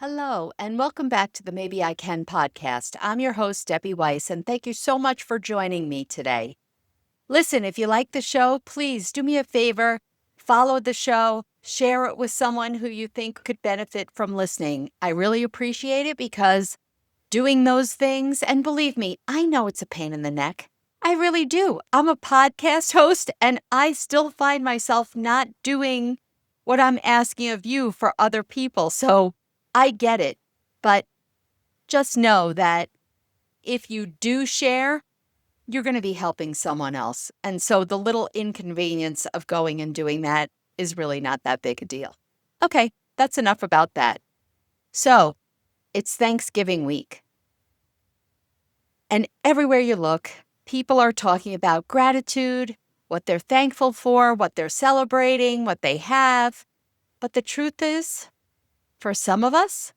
Hello, and welcome back to the Maybe I Can podcast. I'm your host, Debbie Weiss, and thank you so much for joining me today. Listen, if you like the show, please do me a favor, follow the show, share it with someone who you think could benefit from listening. I really appreciate it because doing those things, and believe me, I know it's a pain in the neck. I really do. I'm a podcast host, and I still find myself not doing what I'm asking of you for other people. So I get it. But just know that if you do share, you're going to be helping someone else. And so the little inconvenience of going and doing that is really not that big a deal. Okay, that's enough about that. So it's Thanksgiving week. And everywhere you look, people are talking about gratitude, what they're thankful for, what they're celebrating, what they have. But the truth is, for some of us,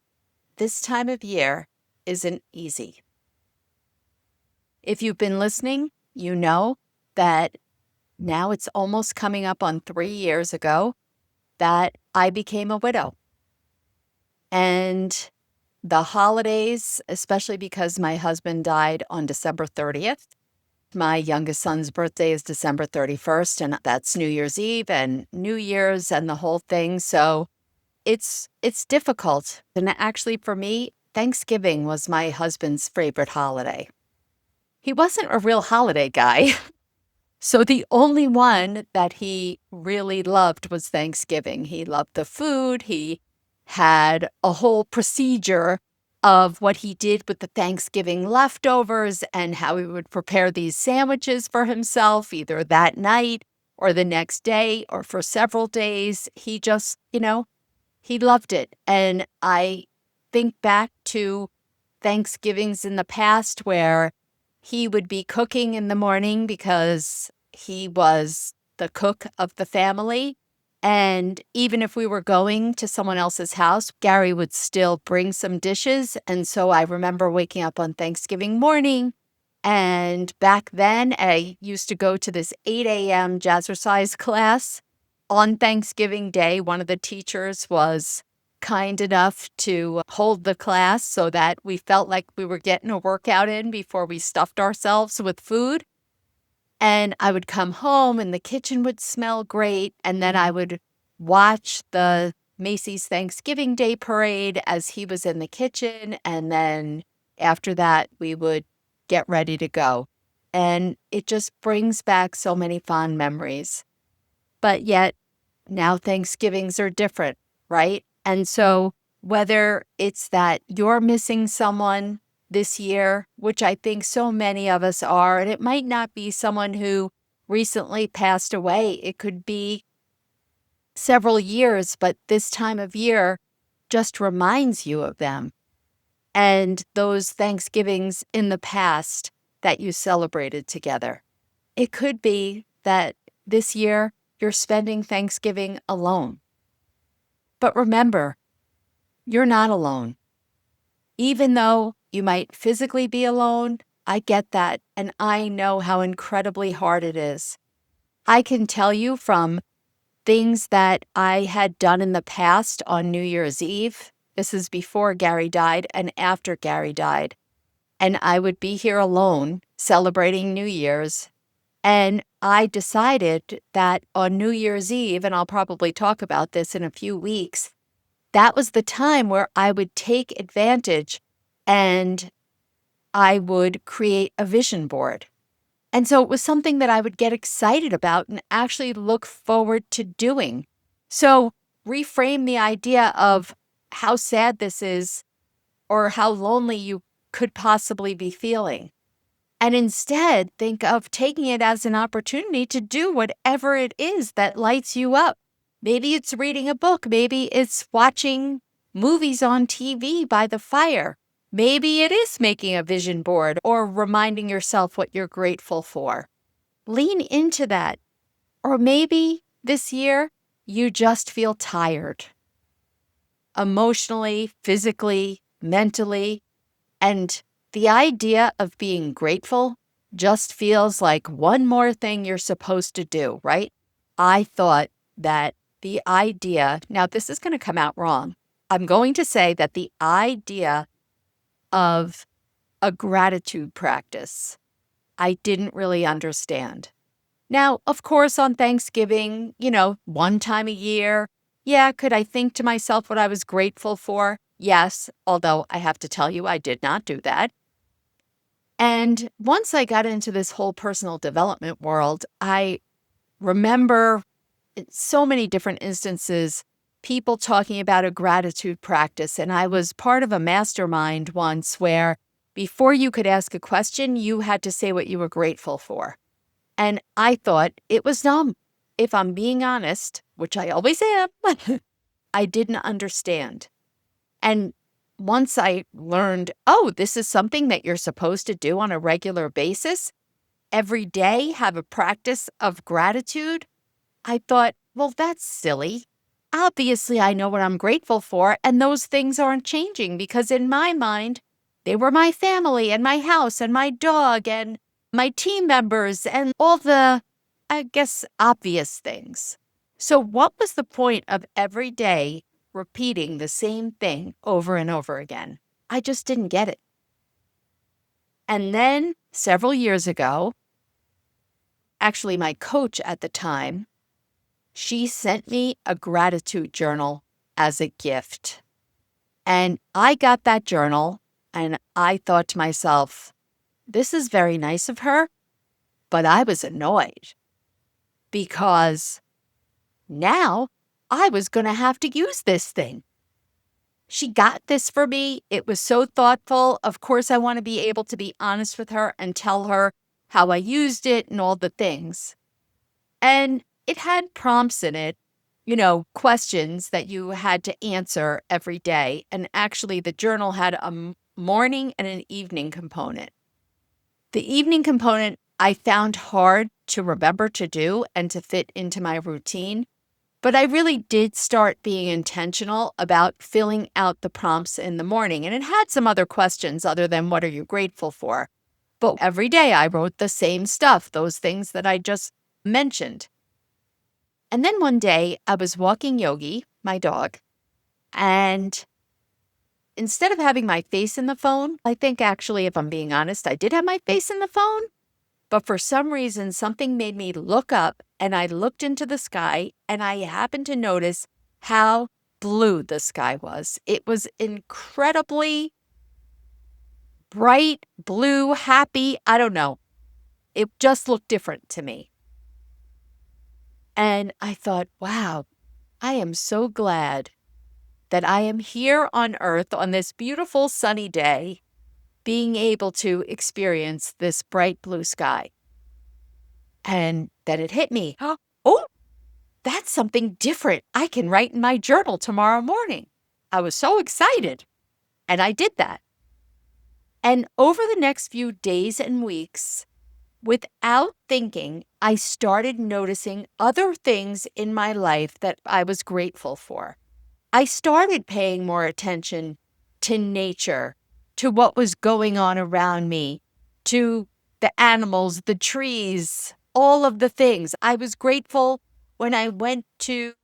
this time of year isn't easy. If you've been listening, you know that now it's almost coming up on 3 years ago that I became a widow. And the holidays, especially because my husband died on December 30th. My youngest son's birthday is December 31st, and that's New Year's Eve and New Year's and the whole thing. So it's difficult. And actually, for me, Thanksgiving was my husband's favorite holiday. He wasn't a real holiday guy. So the only one that he really loved was Thanksgiving. He loved the food. He had a whole procedure of what he did with the Thanksgiving leftovers and how he would prepare these sandwiches for himself, either that night or the next day or for several days. He just, he loved it. And I think back to Thanksgivings in the past where he would be cooking in the morning because he was the cook of the family. And even if we were going to someone else's house, Gary would still bring some dishes. And so I remember waking up on Thanksgiving morning. And back then, I used to go to this 8 a.m. jazzercise class. On Thanksgiving Day, one of the teachers was kind enough to hold the class so that we felt like we were getting a workout in before we stuffed ourselves with food. And I would come home and the kitchen would smell great. And then I would watch the Macy's Thanksgiving Day Parade as he was in the kitchen. And then after that, we would get ready to go. And it just brings back so many fond memories. But yet now Thanksgivings are different, right? And so whether it's that you're missing someone this year, which I think so many of us are, and it might not be someone who recently passed away. It could be several years, but this time of year just reminds you of them and those Thanksgivings in the past that you celebrated together. It could be that this year you're spending Thanksgiving alone. But remember, you're not alone. Even though you might physically be alone, I get that, and I know how incredibly hard it is. I can tell you from things that I had done in the past on New Year's Eve. This is before Gary died and after Gary died. And I would be here alone celebrating New Year's. And I decided that on New Year's Eve, and I'll probably talk about this in a few weeks, that was the time where I would take advantage and I would create a vision board. And so it was something that I would get excited about and actually look forward to doing. So reframe the idea of how sad this is or how lonely you could possibly be feeling. And instead, think of taking it as an opportunity to do whatever it is that lights you up. Maybe it's reading a book. Maybe it's watching movies on TV by the fire. Maybe it is making a vision board or reminding yourself what you're grateful for. Lean into that. Or maybe this year, you just feel tired. Emotionally, physically, mentally, and the idea of being grateful just feels like one more thing you're supposed to do, right? I thought that the idea, now this is going to come out wrong, I'm going to say that the idea of a gratitude practice, I didn't really understand. Now, of course, on Thanksgiving, one time a year, yeah, could I think to myself what I was grateful for? Yes, although I have to tell you, I did not do that. And once I got into this whole personal development world, I remember in so many different instances people talking about a gratitude practice. And I was part of a mastermind once where before you could ask a question, you had to say what you were grateful for. And I thought it was dumb. If I'm being honest, which I always am, I didn't understand. And once I learned, oh, this is something that you're supposed to do on a regular basis, every day have a practice of gratitude, I thought, well, that's silly. Obviously, I know what I'm grateful for, and those things aren't changing because in my mind, they were my family and my house and my dog and my team members and all the, I guess, obvious things. So, what was the point of every day repeating the same thing over and over again? I just didn't get it. And then several years ago, actually, my coach at the time, she sent me a gratitude journal as a gift. And I got that journal and I thought to myself, this is very nice of her, but I was annoyed because now I was going to have to use this thing. She got this for me. It was so thoughtful. Of course, I want to be able to be honest with her and tell her how I used it and all the things. And it had prompts in it, questions that you had to answer every day. And actually, the journal had a morning and an evening component. The evening component I found hard to remember to do and to fit into my routine. But I really did start being intentional about filling out the prompts in the morning. And it had some other questions other than what are you grateful for? But every day I wrote the same stuff, those things that I just mentioned. And then one day I was walking Yogi, my dog, and instead of having my face in the phone, I think actually, if I'm being honest, I did have my face in the phone. But for some reason, something made me look up and I looked into the sky and I happened to notice how blue the sky was. It was incredibly bright, blue, happy. I don't know. It just looked different to me. And I thought, wow, I am so glad that I am here on Earth on this beautiful sunny day, being able to experience this bright blue sky. And then it hit me. Oh, that's something different I can write in my journal tomorrow morning. I was so excited. And I did that. And over the next few days and weeks, without thinking, I started noticing other things in my life that I was grateful for. I started paying more attention to nature, to what was going on around me, to the animals, the trees, all of the things. I was grateful when I went to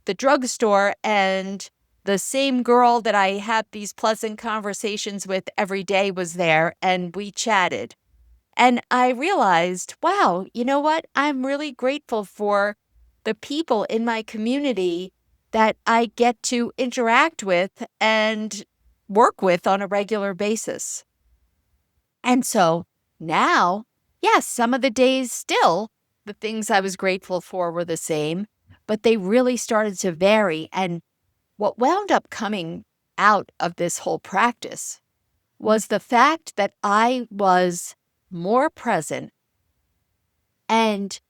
the drugstore and the same girl that I had these pleasant conversations with every day was there and we chatted. And I realized, wow, you know what? I'm really grateful for the people in my community that I get to interact with and work with on a regular basis. And so now, yes, some of the days still, the things I was grateful for were the same, but they really started to vary. And what wound up coming out of this whole practice was the fact that I was more present and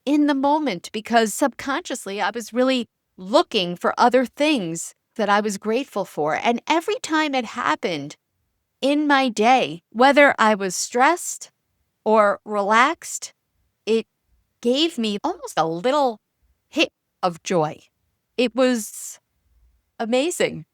in the moment because subconsciously I was really looking for other things that I was grateful for. And every time it happened in my day, whether I was stressed or relaxed, it gave me almost a little hit of joy. It was amazing.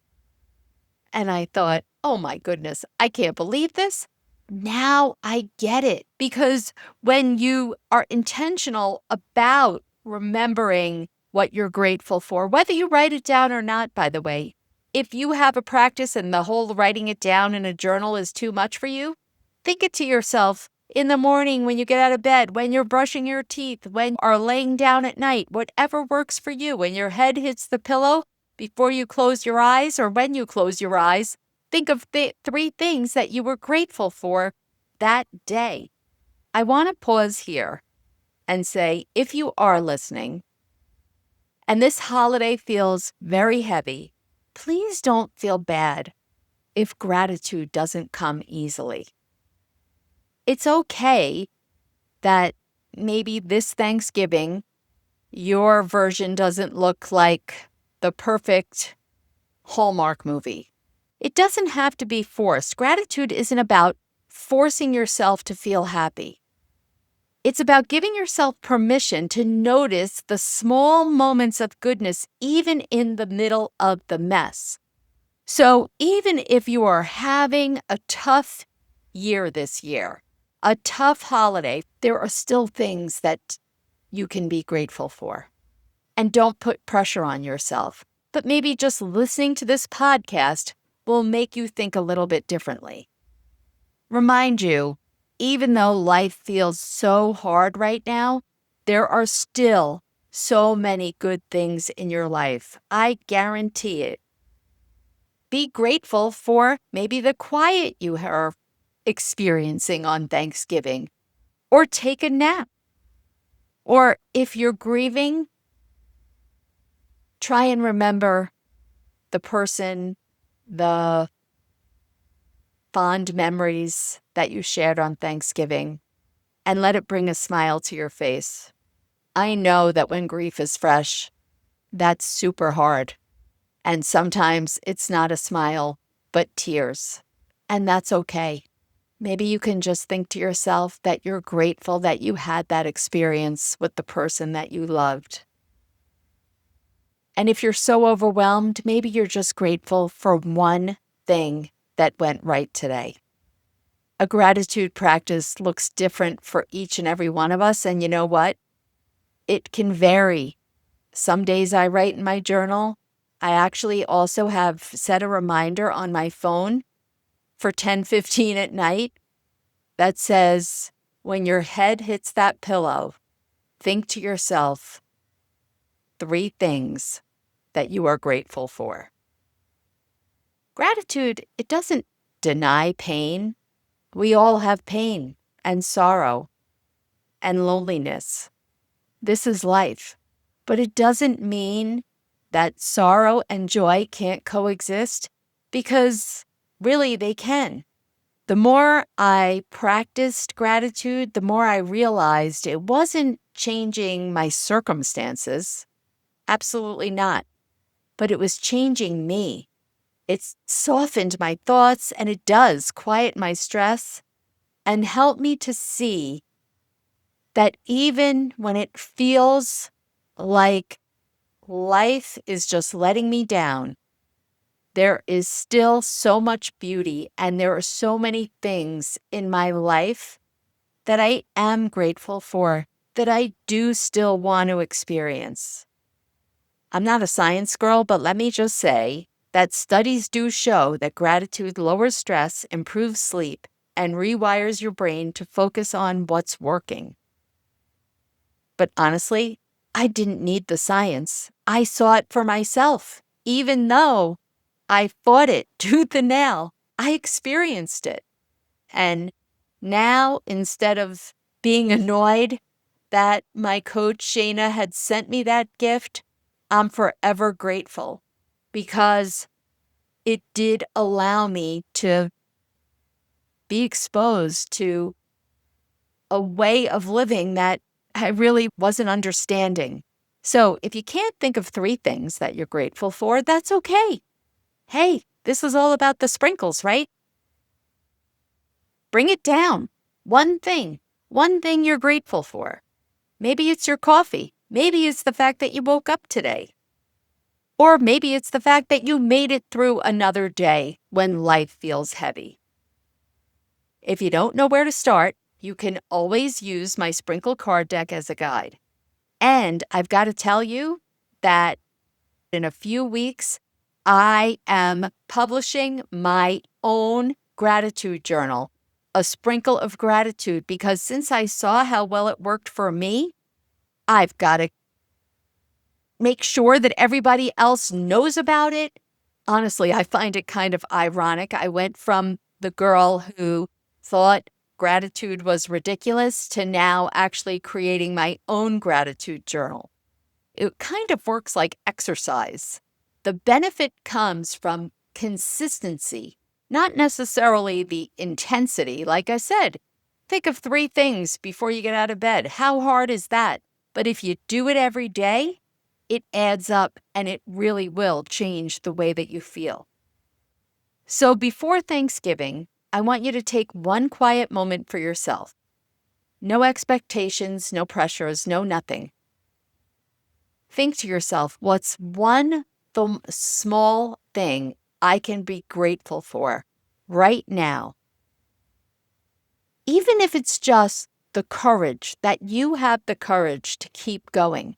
And I thought, oh my goodness, I can't believe this. Now I get it. Because when you are intentional about remembering what you're grateful for, whether you write it down or not, by the way. If you have a practice and the whole writing it down in a journal is too much for you, think it to yourself in the morning when you get out of bed, when you're brushing your teeth, when you are laying down at night, whatever works for you. When your head hits the pillow, before you close your eyes or when you close your eyes, think of the 3 things that you were grateful for that day. I want to pause here and say, if you are listening and this holiday feels very heavy, please don't feel bad if gratitude doesn't come easily. It's okay that maybe this Thanksgiving, your version doesn't look like the perfect Hallmark movie. It doesn't have to be forced. Gratitude isn't about forcing yourself to feel happy. It's about giving yourself permission to notice the small moments of goodness, even in the middle of the mess. So even if you are having a tough year this year, a tough holiday, there are still things that you can be grateful for. And don't put pressure on yourself. But maybe just listening to this podcast will make you think a little bit differently. Remind you, even though life feels so hard right now, there are still so many good things in your life. I guarantee it. Be grateful for maybe the quiet you are experiencing on Thanksgiving, or take a nap. Or if you're grieving, try and remember the person, the fond memories that you shared on Thanksgiving, and let it bring a smile to your face. I know that when grief is fresh, that's super hard. And sometimes it's not a smile, but tears. And that's okay. Maybe you can just think to yourself that you're grateful that you had that experience with the person that you loved. And if you're so overwhelmed, maybe you're just grateful for one thing that went right today. A gratitude practice looks different for each and every one of us. And you know what? It can vary. Some days I write in my journal. I actually also have set a reminder on my phone for 10:15 at night that says, when your head hits that pillow, think to yourself 3 things that you are grateful for. Gratitude, it doesn't deny pain. We all have pain and sorrow and loneliness. This is life. But it doesn't mean that sorrow and joy can't coexist, because really they can. The more I practiced gratitude, the more I realized it wasn't changing my circumstances. Absolutely not. But it was changing me. It's softened my thoughts, and it does quiet my stress and help me to see that even when it feels like life is just letting me down, there is still so much beauty, and there are so many things in my life that I am grateful for, that I do still want to experience. I'm not a science girl, but let me just say that studies do show that gratitude lowers stress, improves sleep, and rewires your brain to focus on what's working. But honestly, I didn't need the science. I saw it for myself. Even though I fought it tooth and nail, I experienced it. And now, instead of being annoyed that my coach Shayna had sent me that gift, I'm forever grateful, because it did allow me to be exposed to a way of living that I really wasn't understanding. So if you can't think of 3 things that you're grateful for, that's okay. Hey, this is all about the sprinkles, right? Bring it down. One thing you're grateful for. Maybe it's your coffee. Maybe it's the fact that you woke up today. Or maybe it's the fact that you made it through another day when life feels heavy. If you don't know where to start, you can always use my sprinkle card deck as a guide. And I've got to tell you, that in a few weeks, I am publishing my own gratitude journal, a sprinkle of gratitude, because since I saw how well it worked for me, I've got to make sure that everybody else knows about it. Honestly, I find it kind of ironic. I went from the girl who thought gratitude was ridiculous to now actually creating my own gratitude journal. It kind of works like exercise. The benefit comes from consistency, not necessarily the intensity. Like I said, think of 3 things before you get out of bed. How hard is that? But if you do it every day, it adds up and it really will change the way that you feel. So before Thanksgiving, I want you to take one quiet moment for yourself. No expectations, no pressures, no nothing. Think to yourself, what's one small thing I can be grateful for right now? Even if it's just the courage, that you have the courage to keep going.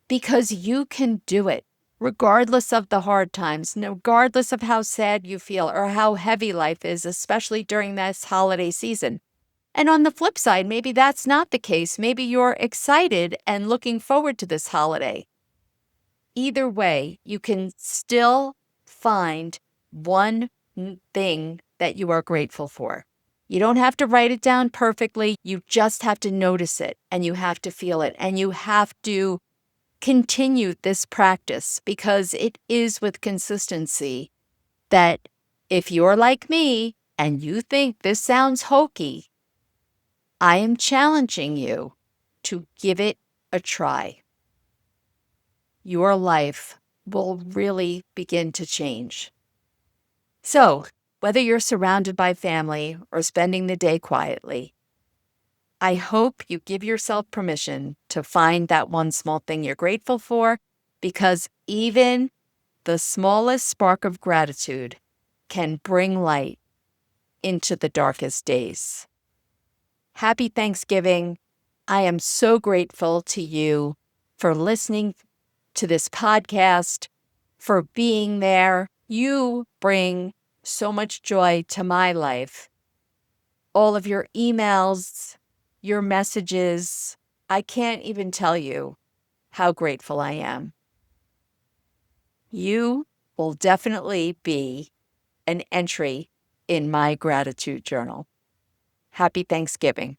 Because you can do it, regardless of the hard times, regardless of how sad you feel or how heavy life is, especially during this holiday season. And on the flip side, maybe that's not the case. Maybe you're excited and looking forward to this holiday. Either way, you can still find one thing that you are grateful for. You don't have to write it down perfectly. You just have to notice it and you have to feel it and you have to continue this practice, because it is with consistency that if you're like me and you think this sounds hokey, I am challenging you to give it a try. Your life will really begin to change. So, whether you're surrounded by family or spending the day quietly, I hope you give yourself permission to find that one small thing you're grateful for, because even the smallest spark of gratitude can bring light into the darkest days. Happy Thanksgiving. I am so grateful to you for listening to this podcast, for being there. You bring so much joy to my life. All of your emails, your messages, I can't even tell you how grateful I am. You will definitely be an entry in my gratitude journal. Happy Thanksgiving.